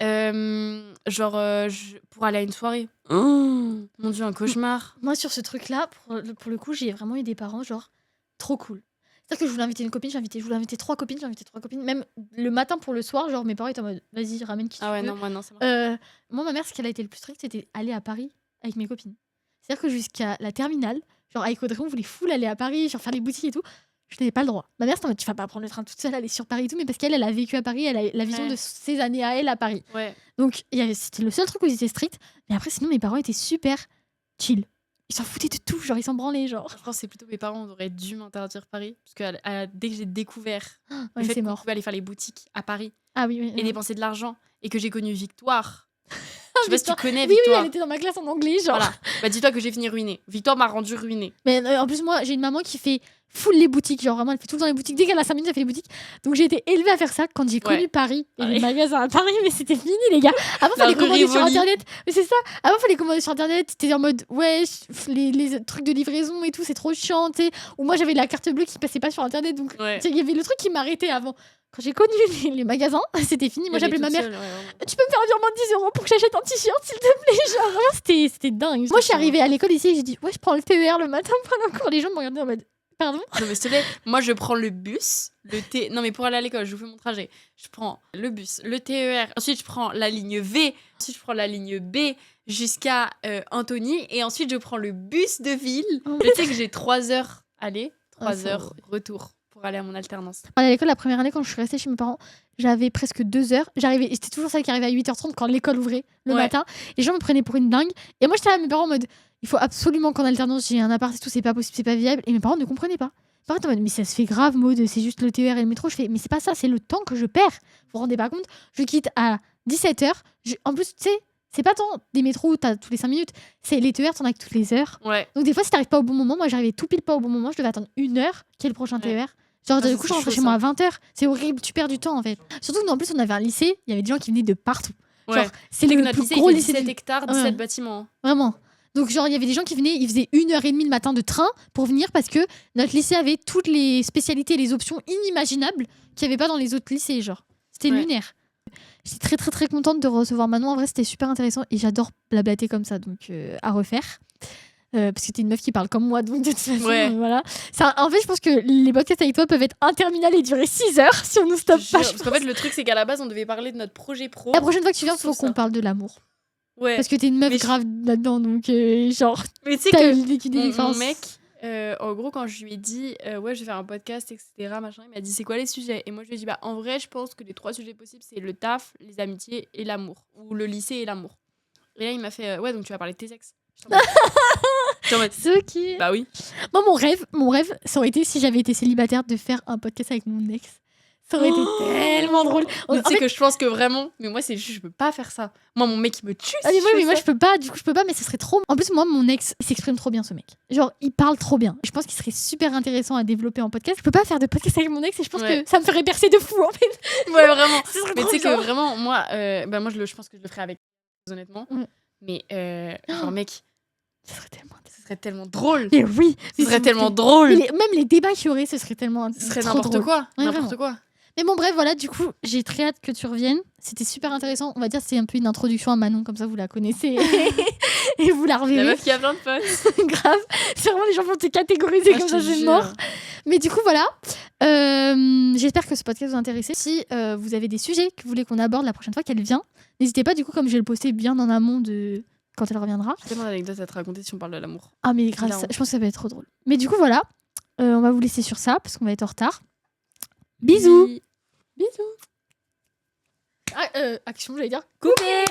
Pour aller à une soirée. Mon Dieu, un cauchemar. Moi, sur ce truc-là, pour le coup, j'ai vraiment eu des parents, genre, trop cool. C'est-à-dire que je voulais inviter une copine, je voulais inviter 3 copines, Même le matin pour le soir, genre, mes parents étaient en mode, vas-y, ramène qui tu veux. Ah ouais, non, moi, non, ça marche. Moi, ma mère, ce qu'elle a été le plus strict, c'était aller à Paris avec mes copines. C'est-à-dire que jusqu'à la terminale, genre, avec Audrey, on voulait full aller à Paris, genre, faire les boutiques et tout. Je n'avais pas le droit. Ma mère, c'était en mode, tu vas pas prendre le train toute seule, aller sur Paris et tout, mais parce qu'elle a vécu à Paris, elle a la vision de ses années à elle à Paris. Ouais. Donc, c'était le seul truc où ils étaient stricts. Mais après, sinon, mes parents étaient super chill. Ils s'en foutaient de tout, genre, ils s'en branlaient, genre. Je pense que c'est plutôt mes parents auraient dû m'interdire Paris. Parce que dès que j'ai découvert le fait qu'on pouvait aller faire les boutiques à Paris et dépenser de l'argent, et que j'ai connu Victoire. Je sais pas si tu connais Victoire. Oui, elle était dans ma classe en anglais, genre. Voilà. Dis-toi que j'ai fini ruinée. Victoire m'a rendue ruinée. Mais en plus, moi, j'ai une maman qui fait full les boutiques, genre vraiment, elle fait tout le temps les boutiques. Dès qu'elle a 5 minutes, elle fait les boutiques. Donc j'ai été élevée à faire ça quand j'ai connu Paris et les magasins à Paris, mais c'était fini, les gars. Avant, fallait commander sur internet. Mais c'est ça. Avant, fallait commander sur internet. T'étais en mode, les trucs de livraison et tout, c'est trop chiant, tu sais. Ou moi, j'avais la carte bleue qui passait pas sur internet. Donc il y avait le truc qui m'arrêtait avant. Quand j'ai connu les magasins, c'était fini. Moi, j'appelais ma mère. Tu peux me faire un virement de 10 € pour que j'achète un t-shirt, s'il te plaît. Genre, vraiment, c'était dingue. Moi, je suis arrivée à l'école ici et j'ai dit, je prends le TER le matin pour aller en cours. Les gens me regardaient en mode, Pardon. Non, mais s'il te plaît, moi, je prends le bus, Non, mais pour aller à l'école, je vous fais mon trajet. Je prends le bus, le TER. Ensuite, je prends la ligne V. Ensuite, je prends la ligne B jusqu'à Antony. Et ensuite, je prends le bus de ville. Je sais que j'ai 3 heures aller, 3 heures retour pour aller à mon alternance. À l'école, la première année, quand je suis restée chez mes parents, j'avais presque 2 heures. J'étais toujours celle qui arrivait à 8h30 quand l'école ouvrait le matin. Les gens me prenaient pour une dingue. Et moi, j'étais là à mes parents en mode il faut absolument qu'en alternance, j'ai un appart et tout, c'est pas possible, c'est pas viable. Et mes parents ne comprenaient pas. Par contre, mais ça se fait grave, Maud, c'est juste le TER et le métro. Je fais, mais c'est pas ça, c'est le temps que je perds. Vous vous rendez pas compte? Je quitte à 17h. En plus, tu sais, c'est pas tant des métros où t'as tous les 5 minutes. C'est les TER, t'en as que toutes les heures. Ouais. Donc, des fois, si t'arrives pas au bon moment, moi, j'arrivais tout pile pas au bon moment. Je devais attendre 1 heure, qui est le prochain TER. Genre, du coup, je rentrais chez moi à 20h. C'est horrible, tu perds du temps en fait. Surtout que, en plus, on avait un lycée, il y avait des gens qui venaient de partout. Genre, c'est le notre plus lycée, gros il fait lycée. 17 hectares, 17 bâtiments. Vraiment. Donc, genre, il y avait des gens qui venaient, ils faisaient 1h30 le matin de train pour venir parce que notre lycée avait toutes les spécialités et les options inimaginables qu'il n'y avait pas dans les autres lycées. Genre, c'était lunaire. J'étais très, très, très contente de recevoir Manon. En vrai, c'était super intéressant et j'adore blablater comme ça, donc à refaire. Parce que t'es une meuf qui parle comme moi, donc de toute façon, voilà. En fait, je pense que les podcasts avec toi peuvent être interminables et durer 6 heures si on nous stoppe pas. Parce qu'en fait, le truc, c'est qu'à la base, on devait parler de notre projet pro. La prochaine fois que tu viens, il faut qu'on parle de l'amour. Ouais. Parce que t'es une meuf grave là-dedans, donc genre. Mais tu sais que mon mec, en gros, quand je lui ai dit, ouais, je vais faire un podcast, etc., machin, il m'a dit, c'est quoi les sujets? Et moi, je lui ai dit, bah, en vrai, je pense que les 3 sujets possibles, c'est le taf, les amitiés et l'amour. Ou le lycée et l'amour. Et là, il m'a fait, ouais, donc tu vas parler de tes ex. C'est ok. Bah oui. Moi, mon rêve, ça aurait été, si j'avais été célibataire, de faire un podcast avec mon ex. Ça aurait été tellement drôle. Tu sais que je pense que vraiment, mais moi, c'est juste, je peux pas faire ça. Moi, mon mec, il me tue. Mais moi, je peux pas. Du coup, je peux pas, mais ce serait trop. En plus, moi, mon ex, il s'exprime trop bien, ce mec. Genre, il parle trop bien. Je pense qu'il serait super intéressant à développer en podcast. Je peux pas faire de podcast avec mon ex et je pense que ça me ferait percer de fou, en fait. Ouais, vraiment. Mais tu sais que vraiment, moi, je pense que je le ferais avec, honnêtement. Mais, genre, mec. Ce serait tellement drôle. Mais oui. Ce serait tellement drôle. Même les débats qu'il y aurait, ce serait tellement. Ce serait n'importe quoi. N'importe quoi. Mais bon, bref, voilà, du coup, j'ai très hâte que tu reviennes. C'était super intéressant. On va dire que c'est un peu une introduction à Manon, comme ça vous la connaissez et vous la reverrez. La meuf qui a plein de potes. Grave. C'est vraiment, les gens vont te catégoriser comme ça, c'est mort. Mais du coup, voilà. J'espère que ce podcast vous intéresse. Si vous avez des sujets que vous voulez qu'on aborde la prochaine fois qu'elle vient, n'hésitez pas, du coup, comme je vais le poster bien en amont de quand elle reviendra. J'ai tellement d'anecdotes à te raconter si on parle de l'amour. Ah, mais grâce, je pense que ça va être trop drôle. Mais du coup, voilà. On va vous laisser sur ça, parce qu'on va être en retard. Bisous. Bisous. Ah, action, j'allais dire. Coupé.